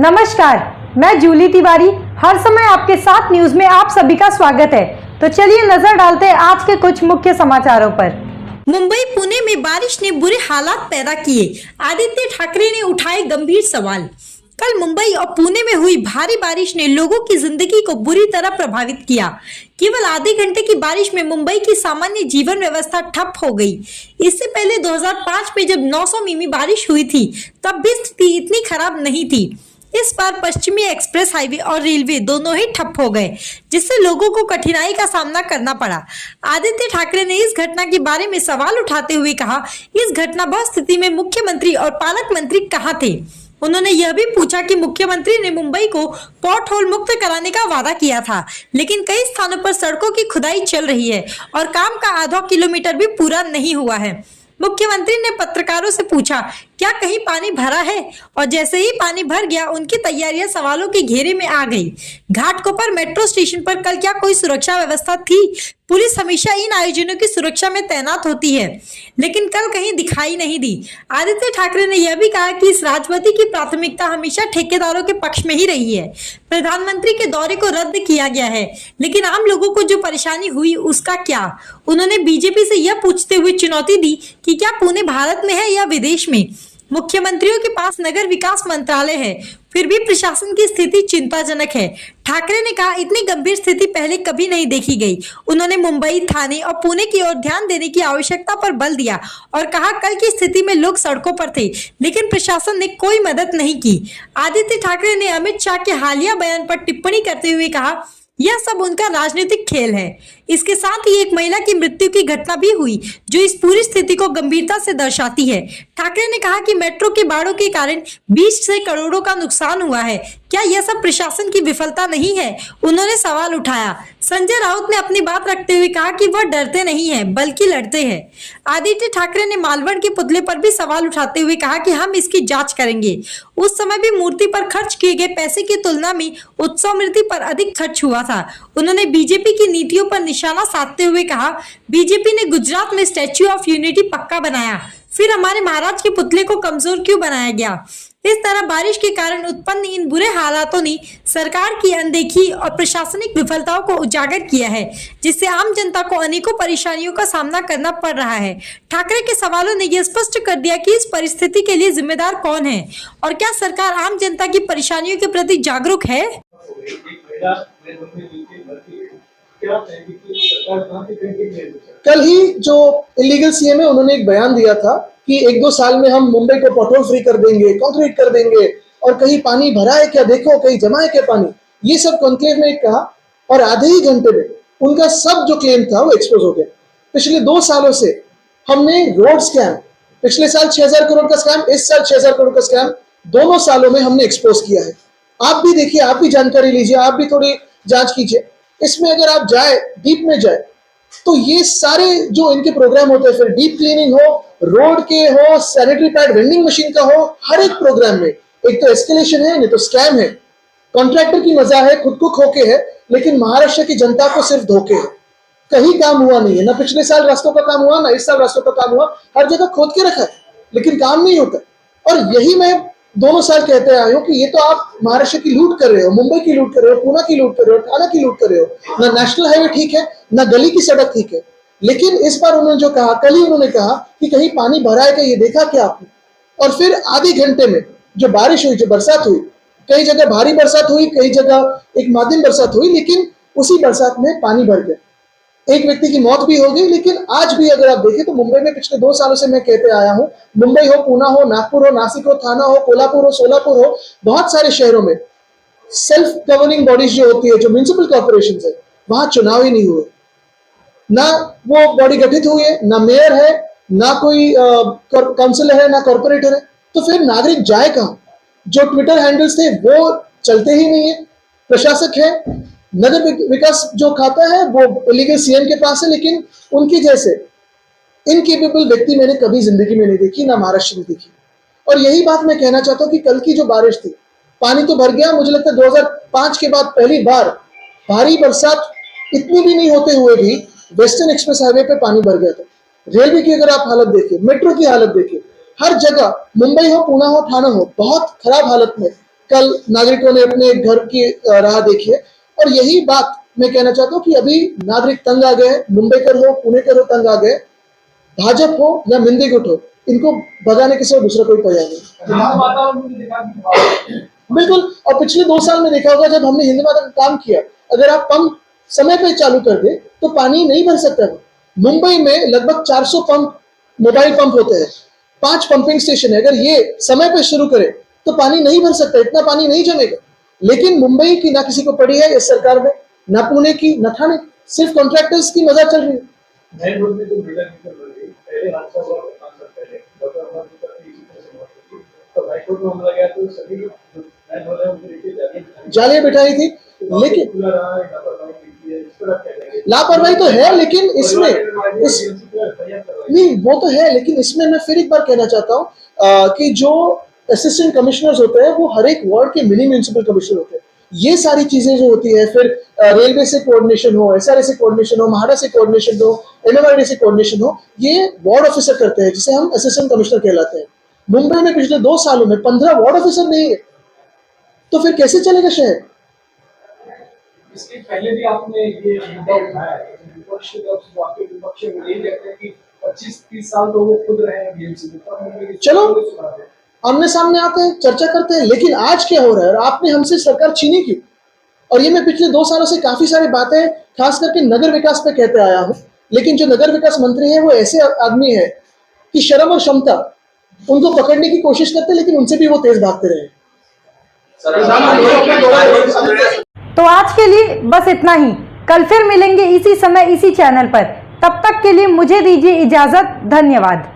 नमस्कार, मैं जूली तिवारी हर समय आपके साथ न्यूज में आप सभी का स्वागत है। तो चलिए नजर डालते हैं आज के कुछ मुख्य समाचारों पर। मुंबई पुणे में बारिश ने बुरे हालात पैदा किए, आदित्य ठाकरे ने उठाए गंभीर सवाल। कल मुंबई और पुणे में हुई भारी बारिश ने लोगों की जिंदगी को बुरी तरह प्रभावित किया। केवल आधे घंटे की बारिश में मुंबई की सामान्य जीवन व्यवस्था ठप हो गई। इससे पहले 2005 में जब 900 मिमी बारिश हुई थी, तब भी स्थिति इतनी खराब नहीं थी। इस बार पश्चिमी एक्सप्रेस हाईवे और रेलवे दोनों ही ठप हो गए, जिससे लोगों को कठिनाई का सामना करना पड़ा। आदित्य ठाकरे ने इस घटना के बारे में सवाल उठाते हुए कहा, इस घटनाबह स्थिति में मुख्यमंत्री और पालक मंत्री कहाँ थे। उन्होंने यह भी पूछा कि मुख्यमंत्री ने मुंबई को पॉट होल मुक्त कराने का वादा किया था, लेकिन कई स्थानों पर सड़कों की खुदाई चल रही है और काम का आधा किलोमीटर भी पूरा नहीं हुआ है। मुख्यमंत्री ने पत्रकारों से पूछा, क्या कहीं पानी भरा है, और जैसे ही पानी भर गया उनकी तैयारियां सवालों के घेरे में आ गई। घाटकोपर मेट्रो स्टेशन पर कल क्या कोई सुरक्षा व्यवस्था थी? पुलिस हमेशा इन आयोजनों की सुरक्षा में तैनात होती है, लेकिन कल कहीं दिखाई नहीं दी। आदित्य ठाकरे ने यह भी कहा कि इस राजवती की प्राथमिकता हमेशा ठेकेदारों के पक्ष में ही रही है। प्रधानमंत्री के दौरे को रद्द किया गया है, लेकिन आम लोगों को जो परेशानी हुई उसका क्या? उन्होंने बीजेपी से यह पूछते हुए चुनौती दी कि क्या पुणे भारत में है या विदेश में। मुख्यमंत्रियों के पास नगर विकास मंत्रालय है, फिर भी प्रशासन की स्थिति चिंताजनक है। ठाकरे ने कहा, इतनी गंभीर स्थिति पहले कभी नहीं देखी गई। उन्होंने मुंबई, थाने और पुणे की ओर ध्यान देने की आवश्यकता पर बल दिया और कहा, कल की स्थिति में लोग सड़कों पर थे, लेकिन प्रशासन ने कोई मदद नहीं की। आदित्य ठाकरे ने अमित शाह के हालिया बयान पर टिप्पणी करते हुए कहा, यह सब उनका राजनीतिक खेल है। इसके साथ ही एक महिला की मृत्यु की घटना भी हुई, जो इस पूरी स्थिति को गंभीरता से दर्शाती है। ठाकरे ने कहा कि मेट्रो के बाड़ों के कारण 20 से करोड़ों का नुकसान हुआ है। क्या यह सब प्रशासन की विफलता नहीं है? उन्होंने सवाल उठाया। संजय राउत ने अपनी बात रखते हुए कहा कि वह डरते नहीं हैं, बल्कि लड़ते हैं। आदित्य ठाकरे ने मालवण के पुतले पर भी सवाल उठाते हुए कहा कि हम इसकी जांच करेंगे। उस समय भी मूर्ति पर खर्च किए गए पैसे की तुलना में उत्सव मूर्ति पर अधिक खर्च हुआ था। उन्होंने बीजेपी की नीतियों पर निशाना साधते हुए कहा, बीजेपी ने गुजरात में स्टैच्यू ऑफ यूनिटी पक्का बनाया, फिर हमारे महाराज के पुतले को कमजोर क्यों बनाया गया? इस तरह बारिश के कारण उत्पन्न इन बुरे हालातों ने सरकार की अनदेखी और प्रशासनिक विफलताओं को उजागर किया है, जिससे आम जनता को अनेकों परेशानियों का सामना करना पड़ रहा है। ठाकरे के सवालों ने यह स्पष्ट कर दिया कि इस परिस्थिति के लिए जिम्मेदार कौन है और क्या सरकार आम जनता की परेशानियों के प्रति जागरूक है। कल ही जो इलीगल सीएम है, उन्होंने एक बयान दिया था कि 1-2 साल में हम मुंबई को पॉटहोल फ्री कर देंगे, कंक्रीट कर देंगे, और कहीं पानी भरा है क्या देखो, कहीं जमा है क्या पानी, ये सब कॉन्क्लेव में कहा। और आधे ही घंटे में उनका सब जो क्लेम था वो एक्सपोज हो गया। पिछले 2 सालों से हमने रोड स्कैम, पिछले साल 6000 करोड़ का स्कैम, इस साल 6000 करोड़ का स्कैम, दोनों सालों में हमने एक्सपोज किया है। आप भी देखिए, आप भी जानकारी लीजिए, आप भी थोड़ी जांच कीजिए। इसमें अगर आप जाए, डीप में जाए, तो ये सारे जो इनके प्रोग्राम होते हैं, फिर डीप क्लीनिंग हो, रोड के हो, सैनिटरी पैड वेंडिंग मशीन का हो, हर एक प्रोग्राम में एक तो एस्केलेशन है, नहीं तो स्कैम है। कॉन्ट्रैक्टर की मजा है, खुद को खोके है, लेकिन महाराष्ट्र की जनता को सिर्फ धोखे है। कहीं काम हुआ नहीं है, ना पिछले साल रास्तों का काम हुआ, ना इस साल रास्तों का काम हुआ। हर जगह खोद के रखा है, लेकिन काम नहीं होता। और यही मैं 2 साल कहते आया हूं कि ये तो आप महाराष्ट्र की लूट कर रहे हो, मुंबई की लूट कर रहे हो, पुणे की लूट कर रहे हो, ठाणे की लूट कर रहे हो। ना नेशनल हाईवे ठीक है, ना गली की सड़क ठीक है। लेकिन इस बार उन्होंने जो कहा, कल ही उन्होंने कहा कि कहीं पानी भरा है क्या, ये देखा क्या आपने? और फिर आधे घंटे में जो बारिश हुई, जो बरसात हुई, कई जगह भारी बरसात हुई, कई जगह एक मध्यम बरसात हुई, लेकिन उसी बरसात में पानी भर गया। एक व्यक्ति की मौत भी हो गई। लेकिन आज भी अगर आप देखें तो मुंबई में पिछले 2 सालों से मैं कहते आया हूं, मुंबई हो, पुणे हो, नागपुर हो, नासिक हो, थाना हो, कोल्हापुर हो, सोलापुर हो, बहुत सारे शहरों में सेल्फ गवर्निंग बॉडीज जो होती है, जो म्युनिसिपल कॉर्पोरेशन है, वहां चुनाव ही नहीं हुए। ना वो बॉडी गठित हुई है, ना मेयर है, ना कोई काउंसिलर है, ना कॉर्पोरेटर है। तो फिर नागरिक जाए कहां? जो ट्विटर हैंडल्स थे वो चलते ही नहीं है। प्रशासक है, नगर विकास जो खाता है वो इलीगल सीएम के पास है, लेकिन उनके जैसे इनकेपेबल व्यक्ति मैंने कभी जिंदगी में नहीं देखी, ना महाराष्ट्र में देखी। और यही बात मैं कहना चाहता हूं कि कल की जो बारिश थी, पानी तो भर गया। मुझे लगता है 2005 के बाद पहली बार भारी बरसात इतनी भी नहीं होते हुए भी वेस्टर्न एक्सप्रेस हाईवे पे पानी भर गया था। रेलवे की अगर आप हालत देखिए, मेट्रो की हालत देखिए, हर जगह मुंबई हो, पुणे हो, ठाणे हो, बहुत खराब हालत में कल नागरिकों ने अपने घर की राह देखी है। और यही बात मैं कहना चाहता हूँ कि अभी नागरिक तंग आ गए, मुंबईकर हो, पुणेकर हो, तंग आ गए। भाजपा हो या मिंदी गुट हो, इनको भगाने के सिवा दूसरा कोई पर्याय नहीं। बिल्कुल। और पिछले 2 साल में देखा होगा, जब हमने हिंद माता का काम किया, अगर आप पंप समय पे चालू कर दे तो पानी नहीं भर सकता है। मुंबई में लगभग 400 पंप, मोबाइल पंप होते हैं, 5 पंपिंग स्टेशन है। अगर ये समय पे शुरू करे तो पानी नहीं भर सकता, इतना पानी नहीं जमेगा। लेकिन मुंबई की ना किसी को पड़ी है इस सरकार में, ना पुणे की, ना ठाणे, सिर्फ कॉन्ट्रैक्टर्स की मजा चल रही है। जालियां बिठाई थी, लेकिन लापरवाही तो है, लेकिन इसमें नहीं, वो तो है, लेकिन इसमें मैं फिर एक बार कहना चाहता हूँ कि जो असिस्टेंट कमिश्नर्स होते हैं वो हर एक वार्ड के मिनी म्युनिसिपल कमिश्नर होते हैं। ये सारी चीजें जो होती है, फिर रेलवे से कोऑर्डिनेशन हो, एसआरए से कोऑर्डिनेशन हो, महाडा से कोऑर्डिनेशन हो, एमएमआरडी से कोऑर्डिनेशन हो, ये वार्ड ऑफिसर करते हैं, जिसे हम असिस्टेंट कमिश्नर कहलाते हैं। मुंबई में पिछले 2 सालों में 15 वार्ड ऑफिसर नहीं है, तो फिर कैसे चलेगा शहर? इसके पहले भी आपने ये मुद्दा उठाया है, विपक्ष की तरफ से आपके विपक्ष में यही कहते हैं कि 25-30 साल तो वो खुद रहे हैं बीएमसी में। चलो आमने सामने आते हैं, चर्चा करते हैं। लेकिन आज क्या हो रहा है, और आपने हमसे सरकार छीनी क्यों? और ये मैं पिछले 2 सालों से काफी सारी बातें खास करके नगर विकास पे कहते आया हूं, लेकिन जो नगर विकास मंत्री है वो ऐसे आदमी है कि शर्म और क्षमता, उनको पकड़ने की कोशिश करते, लेकिन उनसे भी वो तेज भागते रहे। तो आज के लिए बस इतना ही। कल फिर मिलेंगे इसी समय इसी चैनल पर। तब तक के लिए मुझे दीजिए इजाजत। धन्यवाद।